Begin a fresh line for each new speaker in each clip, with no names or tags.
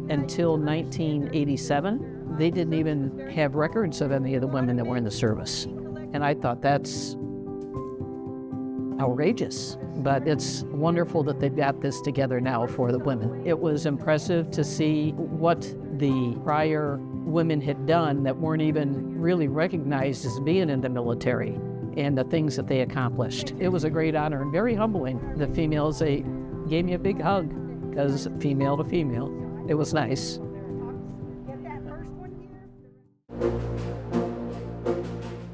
until 1987, they didn't even have records of any of the women that were in the service. And I thought that's outrageous, but it's wonderful that they've got this together now for the women. It was impressive to see what the prior women had done that weren't even really recognized as being in the military and the things that they accomplished. It was a great honor and very humbling. The females, they gave me a big hug because female to female, it was nice.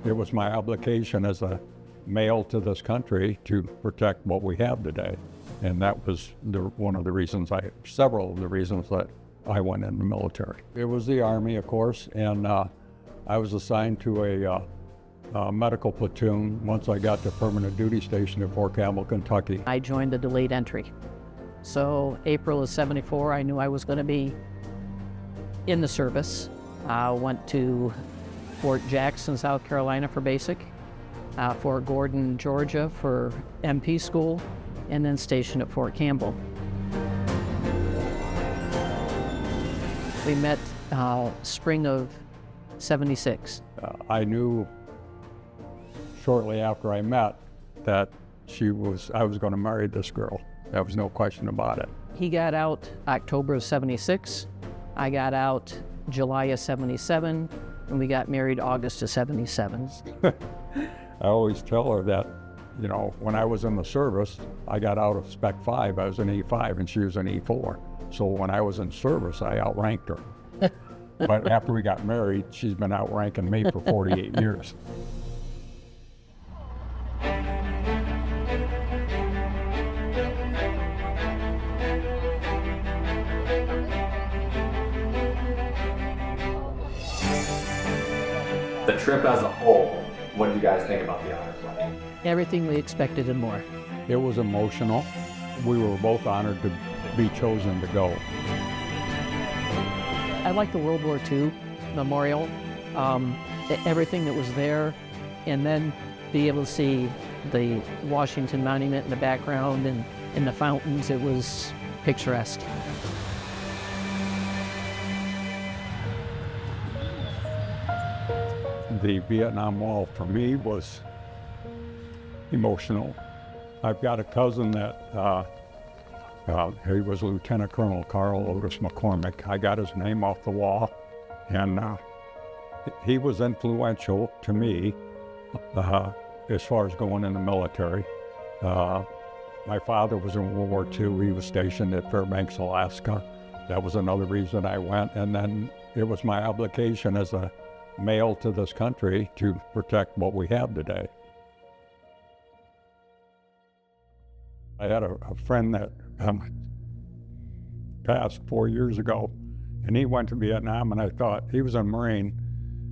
It was my obligation as a male to this country to protect what we have today. And that was one of the reasons several of the reasons that I went in the military. It was the Army, of course, and I was assigned to a medical platoon once I got to permanent duty station at Fort Campbell, Kentucky.
I joined the delayed entry. So April of '74, I knew I was going to be in the service. I went to Fort Jackson, South Carolina for basic, Fort Gordon, Georgia for MP school, and then stationed at Fort Campbell. We met spring of '76.
I knew shortly after I met that I was going to marry this girl. There was no question about it.
He got out October of '76. I got out July of '77, and we got married August of '77.
I always tell her that, you know, when I was in the service, I got out of Spec 5, I was an E5 and she was an E4. So when I was in service, I outranked her. But after we got married, she's been outranking me for 48 years.
The trip as a whole, what did you guys think about the honor flight?
Everything we expected and more.
It was emotional. We were both honored to be chosen to go.
I like the World War II memorial, everything that was there, and then be able to see the Washington Monument in the background and the fountains. It was picturesque.
The Vietnam Wall for me was emotional. I've got a cousin that he was Lieutenant Colonel Carl Otis McCormick. I got his name off the wall, and he was influential to me as far as going in the military. My father was in World War II. He was stationed at Fairbanks, Alaska. That was another reason I went. And then it was my obligation as a male to this country to protect what we have today. I had a friend that passed 4 years ago, and he went to Vietnam, and I thought, he was a Marine,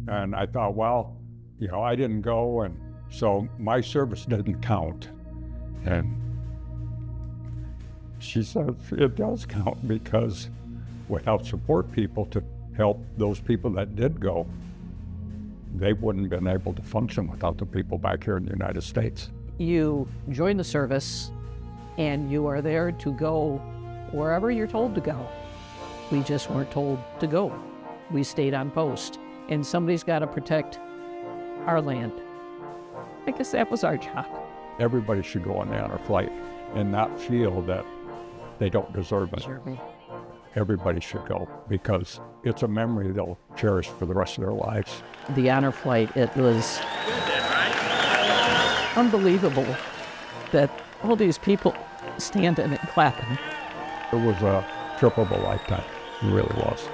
and I thought, well, you know, I didn't go, and so my service didn't count. And she said, it does count, because without support people to help those people that did go, they wouldn't have been able to function without the people back here in the United States.
You join the service, and you are there to go wherever you're told to go. We just weren't told to go. We stayed on post, and somebody's got to protect our land. I guess that was our job.
Everybody should go on the honor flight and not feel that they don't deserve it.
Sure.
Everybody should go, because it's a memory they'll cherish for the rest of their lives.
The honor flight, it was unbelievable that all these people standing and clapping.
It was a trip of a lifetime. It really was.